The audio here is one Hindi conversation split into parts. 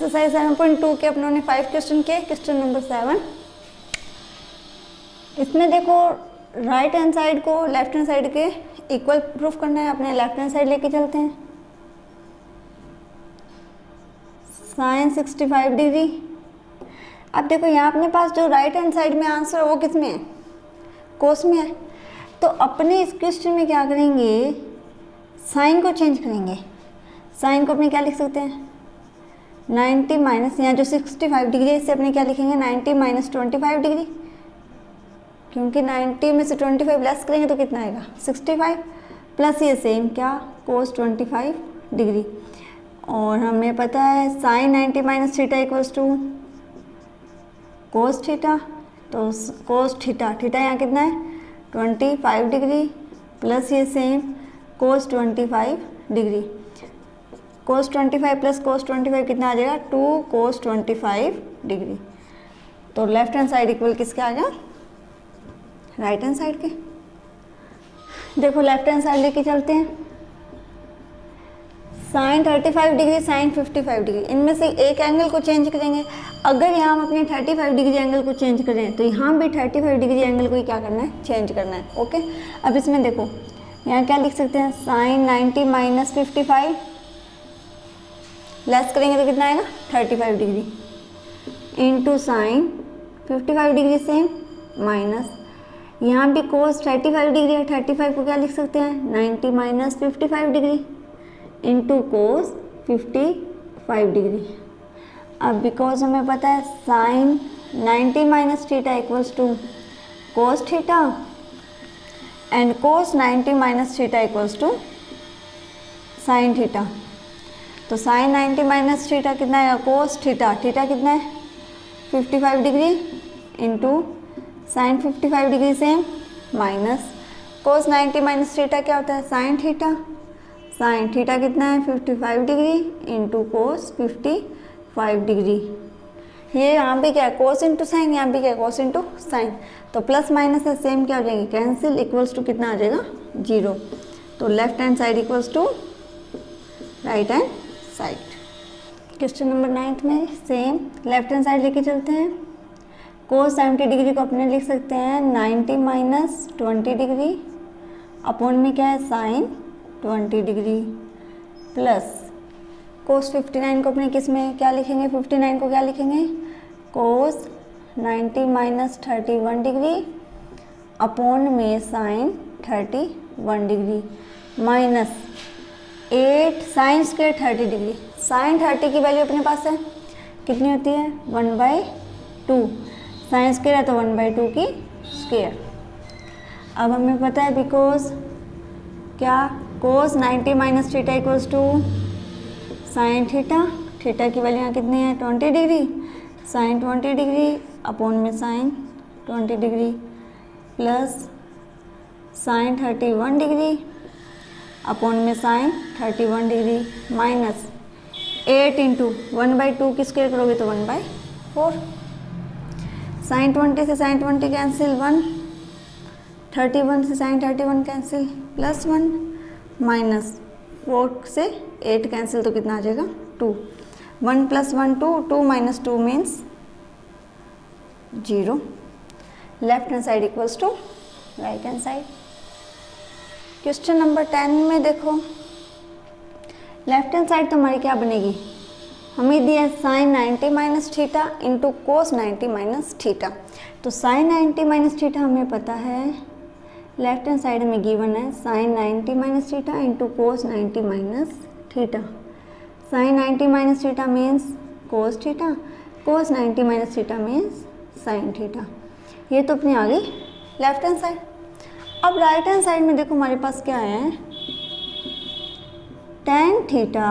एक्सरसाइज 7.2 के अपनों ने 5 क्वेश्चन किए। क्वेश्चन नंबर 7, इसमें देखो राइट हैंड साइड को लेफ्ट हैंड साइड के इक्वल प्रूफ करना है। अपने लेफ्ट हैंड साइड लेके चलते हैं। Sine 65 degree. अब देखो यहाँ अपने पास जो राइट हैंड साइड में आंसर है वो किस में है, कोस में है। तो अपने इस क्वेश्चन में क्या करेंगे, साइन को चेंज करेंगे। साइन को अपने क्या लिख सकते हैं, 90 माइनस, यहाँ जो 65 डिग्री है इससे अपने क्या लिखेंगे, 90 माइनस 25 डिग्री, क्योंकि 90 में से 25 लेस करेंगे तो कितना आएगा 65, प्लस ये सेम क्या कोस 25 डिग्री। और हमें पता है sine 90 minus theta equals to cos theta. तो कोस थीटा, थीटा यहाँ कितना है 25 डिग्री, प्लस ये same cos 25 degree. Cos 25 plus cos 25 कितना आ जाएगा, 2 कोस 25 डिग्री। तो लेफ्ट हैंड साइड इक्वल किसके आ गया, राइट हैंड साइड के। देखो लेफ्ट हैंड साइड लेके चलते हैं। साइन 35 डिग्री, साइन 55 डिग्री, इनमें से एक एंगल को चेंज करेंगे। अगर यहाँ हम अपने 35 डिग्री एंगल को चेंज करें तो यहाँ भी 35 डिग्री एंगल को ही क्या करना है, चेंज करना है। ओके, अब इसमें देखो यहाँ क्या लिख सकते हैं, साइन 90 माइनस 55, लेस करेंगे तो कितना आएगा 35 डिग्री, इंटू साइन 55 डिग्री से माइनस, यहाँ भी कोस 35 डिग्री है, 35 को क्या लिख सकते हैं 90 minus 55 degree into cos 55 degree. अब बिकॉज हमें पता है sine 90 minus theta equals to cos theta and cos 90 minus theta equals to sine theta. तो साइन 90 माइनस थीटा कितना है, कोस थीटा, थीटा कितना है 55 डिग्री इंटू साइन 55 डिग्री से माइनस कोस 90 माइनस थीटा क्या होता है साइन थीटा। साइन थीटा कितना है 55 डिग्री इंटू कोस 55 डिग्री। ये यहाँ भी क्या है कोस इंटू साइन, यहाँ भी क्या है कोस इंटू साइन। तो प्लस माइनस है सेम क्या हो जाएंगे, कैंसिल, इक्वल्स टू कितना आ जाएगा 0। तो left hand side equals to right hand side. Question number 9 में सेम लेफ्ट हैंड साइड लेके चलते हैं। कोस 70 डिग्री को अपने लिख सकते हैं 90 माइनस 20 डिग्री अपॉन में क्या है साइन 20 डिग्री, प्लस कोस 59 को अपने किस में क्या लिखेंगे, 59 को क्या लिखेंगे कोस 90 माइनस 31 डिग्री अपॉन में sine 31 degree, minus 8 sine square 30 degree. Sine 30 की वैल्यू अपने पास है कितनी होती है 1/2, साइन स्क्वायर है तो 1/2 की स्क्वायर। अब हमें पता है बिकॉज क्या cos 90 minus theta equals to sine theta, theta की वैल्यू यहाँ कितनी है 20 डिग्री, साइन 20 डिग्री अपॉन में sine 20 degree, plus sine 31 degree upon में साइन 31 डिग्री, माइनस 8 इंटू 1/2 की स्क्वायर करोगे तो 1/4, साइन 20 से साइन 20 कैंसिल 1, 31 से साइन 31 कैंसिल प्लस 1, माइनस 4 से 8 कैंसिल तो कितना आ जाएगा 2, 1 plus 1 2, 2 minus 2 means 0। Left hand side equals to right hand side. Question number 10 में देखो लेफ्ट हैंड साइड तो हमारी क्या बनेगी, हमें दिया है sine 90 minus theta into cos 90 minus theta. तो साइन 90 माइनस थीटा हमें पता है, लेफ्ट हैंड साइड में गिवन है sine 90 minus theta into cos 90 minus theta. Sine 90 minus theta means cos theta, cos 90 minus theta means sine theta. ये तो अपनी आ गई लेफ्ट हैंड साइड। अब राइट हैंड साइड में देखो हमारे पास क्या है, tan theta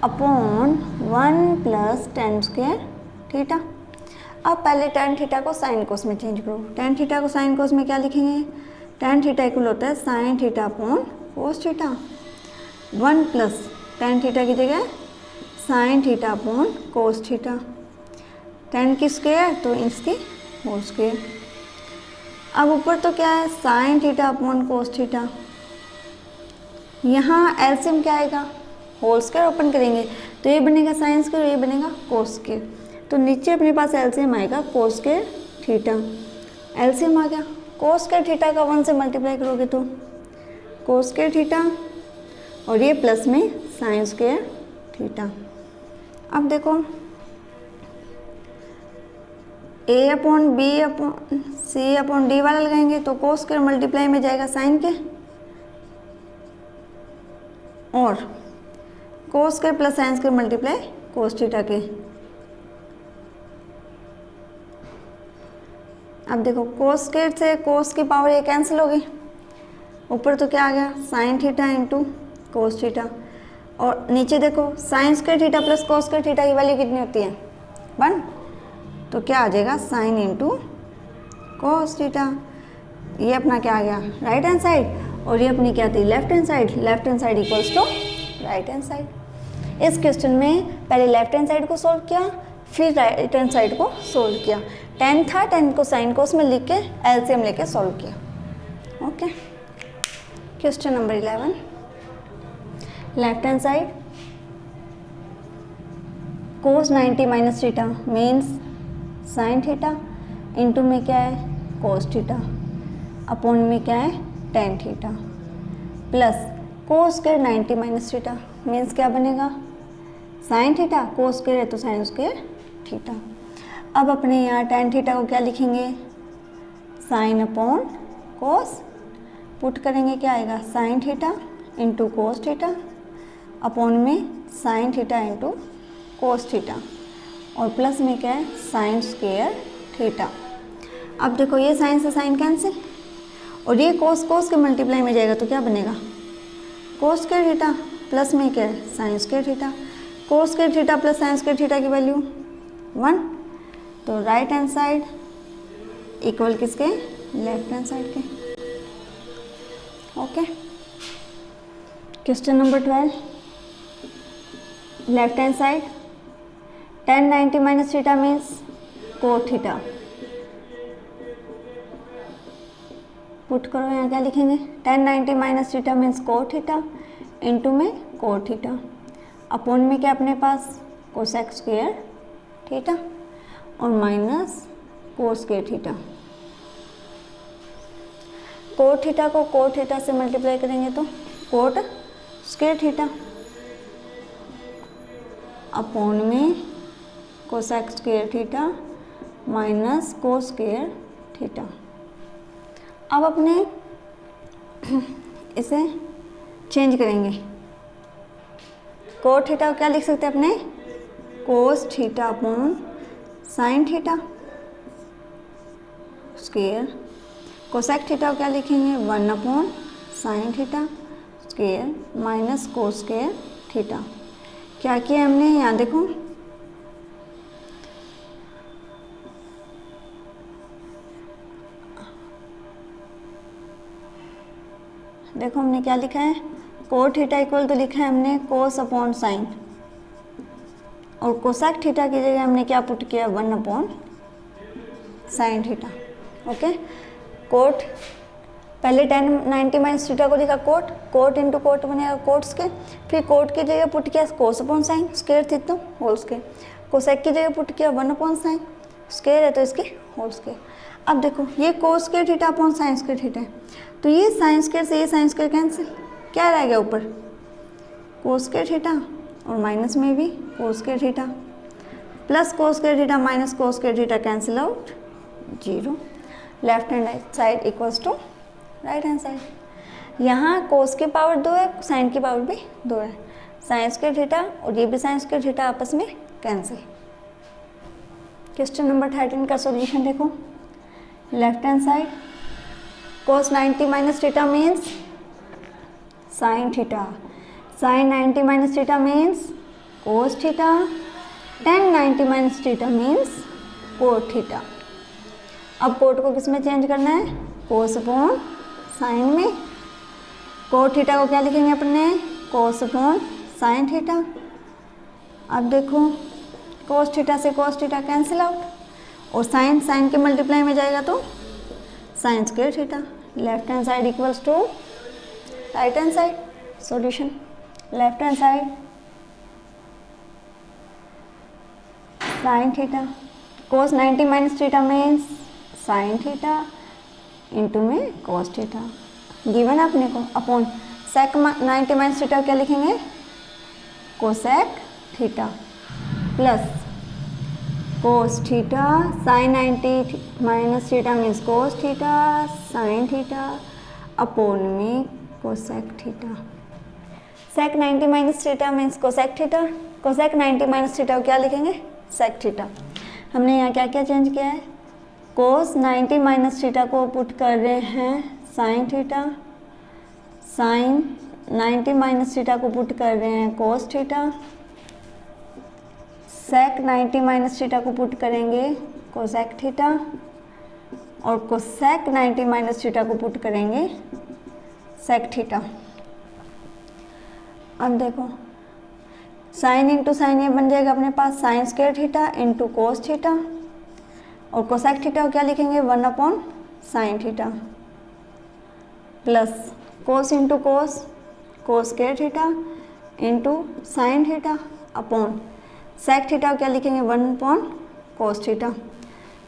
upon 1 plus ten square theta. अब पहले टेन थीटा को साइन कोस में चेंज करो। टेन थीटा को साइन कोस में क्या लिखेंगे, टेन थीटा इक्वल होता है sign theta upon cos theta, 1 plus tan theta की जगह sign theta upon cos theta, ten की स्क्वायर तो इसकी होल स्क्वायर। अब ऊपर तो क्या है sign theta upon cos theta, यहाँ एलसीएम क्या आएगा होल स्क्वायर ओपन करेंगे तो ये बनेगा साइन स्क्वायर, ये बनेगा कोस स्क्वायर। तो नीचे अपने पास एलसीएम आएगा कोस स्क्वायर थीटा, एलसीएम आ गया। कोस स्क्वायर थीटा का 1 से मल्टीप्लाई करोगे तो कोस स्क्वायर थीटा, और ये प्लस में साइन स्क्वायर थीटा। अब देखो ए अपॉन बी अपॉन सी अपॉन डी वाला लगाएंगे तो कोस स्क्वायर मल्टीप्लाई में जाएगा साइन के, और cos square plus sine square multiply cos theta के। अब देखो कोस स्क्वायर से कोस की पावर ये कैंसिल होगी, ऊपर तो क्या आ गया sign theta into cos theta, और नीचे देखो sign square theta plus cos square theta की वैल्यू कितनी होती है 1, तो क्या आ जाएगा साइन इंटू कोस थीटा। ये अपना क्या आ गया राइट हैंड साइड, और ये अपनी क्या थी left hand side. Left hand side equals to right hand side. इस क्वेश्चन में पहले लेफ्ट हैंड साइड को सोल्व किया, फिर राइट हैंड साइड को सोल्व किया। 10 था, 10 को साइन कोस में लिख के एलसीएम लेके सोल्व किया। Okay, question number 11, left hand side cos 90 minus theta means sine theta, into में क्या है कोस थीटा, अपॉन में क्या है tan theta, plus cos square 90 minus theta means क्या बनेगा साइन थीटा, कोस स्क्वायर है तो साइन स्क्वायर थीटा। अब अपने यहाँ टेन थीटा को क्या लिखेंगे साइन अपॉन कोस, पुट करेंगे क्या आएगा sine theta into cos theta, upon में sine theta into cos theta, और प्लस में क्या है साइन स्क्वायर थीटा। अब देखो ये साइन से साइन कैंसिल, और ये कोस कोस के मल्टीप्लाई में जाएगा तो क्या बनेगा कोस स्क्वायर थीटा, प्लस में क्या है साइन स्क्वायर थीटा। कोस square theta plus sign square theta की वैल्यू 1, तो राइट हैंड साइड इक्वल किसके लेफ्ट हैंड साइड के। Okay, question number 12, left hand side tan 90 minus theta means cot theta, put करो यहाँ क्या लिखेंगे tan 90 minus theta means cot theta, into में कोट थीटा, अपॉन में क्या अपने पास कोसेक स्क्वायर थीटा, और minus cos square theta. Coat theta को कोट थीटा से मल्टीप्लाई करेंगे तो कोट स्क्वायर थीटा, अपॉन में cosec square theta minus cos square theta. अब अपने इसे चेंज करेंगे, कोट थीटा को क्या लिख सकते हैं अपने कोस theta upon sine theta square, cosec theta को क्या लिखेंगे 1 upon sine theta square minus cos square theta. क्या किया हमने यहाँ देखो देखो हमने क्या लिखा है कोट थीटा इक्वल तो लिखा है हमने कोस अपॉन साइन, और कोसेक थीटा की जगह हमने क्या पुट किया 1 upon sine theta. Okay, cot पहले tan 90 माइनस थीटा को लिखा कोट, कोट इंटू कोट बनेगा कोट्स के, फिर कोट की जगह पुट किया कोस अपॉन साइन स्क्वायर थी तो होल स्क्वायर, कोसेक की जगह पुट किया 1 अपॉन साइन स्क्वायर है तो इसकी होल स्क्वायर। अब देखो ये कोस square theta upon sine square theta है, तो ये साइन स्क्वायर से ये साइन स्क्वायर कैंसिल, क्या रह गया ऊपर कोस स्क्वायर थीटा, और माइनस में भी cos square theta, plus cos square theta minus cos square theta cancel out 0। Left hand side equals to right hand side. यहाँ कोस की पावर 2 है, साइन की पावर भी 2 है, साइन स्क्वायर थीटा और ये भी साइन स्क्वायर थीटा आपस में कैंसिल। क्वेश्चन नंबर 13 का सॉल्यूशन देखो, left hand side cos 90 minus theta means sine theta, sine 90 minus theta means cos theta, tan 90 minus theta means cot theta. अब कोट को किस में चेंज करना है कोस अपॉन साइन में, कोट थीटा को क्या लिखेंगे अपने कोस अपॉन साइन थीटा। अब देखो कोस थीटा से कोस थीटा कैंसिल आउट, और साइन साइन के मल्टीप्लाई में जाएगा तो sine square theta. Left hand side equals to right hand side. Solution left hand side sine theta, cos 90 minus theta means sine theta into में कोस थीटा गिवन अपने को, अपॉन सेक 90 माइनस थीटा क्या लिखेंगे, कोसेक थीटा प्लस कोस theta sine 90 minus theta means cos theta sign theta upon में cosec theta. Sec 90 minus theta means cosec theta, cosec 90 minus theta को क्या लिखेंगे, सेक थीटा। हमने यहाँ क्या क्या चेंज किया है, कोस 90 माइनस थीटा को पुट कर रहे हैं sine theta, sine 90 minus theta को पुट कर रहे हैं cos theta, sec 90 minus theta को पुट करेंगे कोसेक थीटा और कोसेक 90 माइनस थीटा को पुट करेंगे सेक थीटा। अब देखो साइन इंटू साइन ये बन जाएगा अपने पास sine square theta into cos theta और कोसेक थीटा को क्या लिखेंगे 1 upon sine theta plus cos into cos cos square theta into sine theta upon sec theta को क्या लिखेंगे 1 upon cos theta.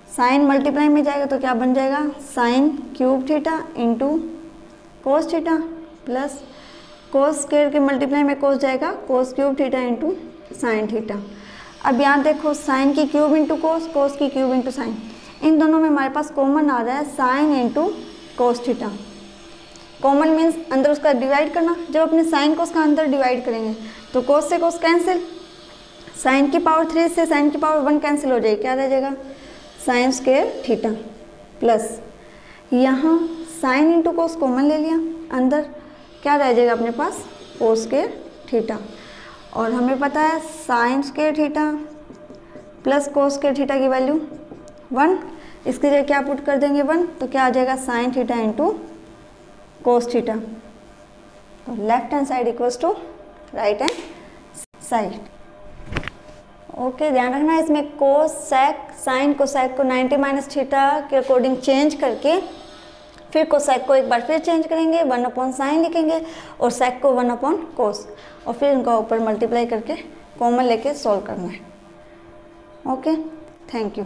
Sine multiply में जाएगा तो क्या बन जाएगा sine cube theta into cos theta plus cos square के मल्टीप्लाई में कोस जाएगा cos cube theta into sine theta. अब यहाँ देखो साइन की क्यूब इंटू कोस, कोस की क्यूब इंटू साइन, इन दोनों में हमारे पास कॉमन आ रहा है sine into cos theta. Common means अंदर उसका डिवाइड करना, जब अपने साइन को उसका अंदर डिवाइड करेंगे तो कोस से कोस कैंसिल, साइन की पावर 3 से साइन की पावर 1 कैंसिल हो जाएगी, क्या रह जाएगा साइन स्क्वायर थीटा प्लस यहाँ साइन इंटू कोस कॉमन ले लिया, अंदर क्या रह जाएगा अपने पास कोस स्क्वायर थीटा और हमें पता है sign square theta plus cos square theta की वैल्यू 1, इसकी जगह क्या पुट कर देंगे 1 तो क्या आ जाएगा sine theta into cos theta. तो left hand side equals to right hand side. Okay ध्यान रखना इसमें कोस सेक साइन कोसेक को 90 माइनस थीटा के अकॉर्डिंग चेंज करके फिर कोसेक को एक बार फिर चेंज करेंगे 1 अपॉन साइन लिखेंगे और सेक को 1 अपॉन कोस और फिर उनका ऊपर मल्टीप्लाई करके कॉमन लेके सॉल्व करना है। Okay thank you.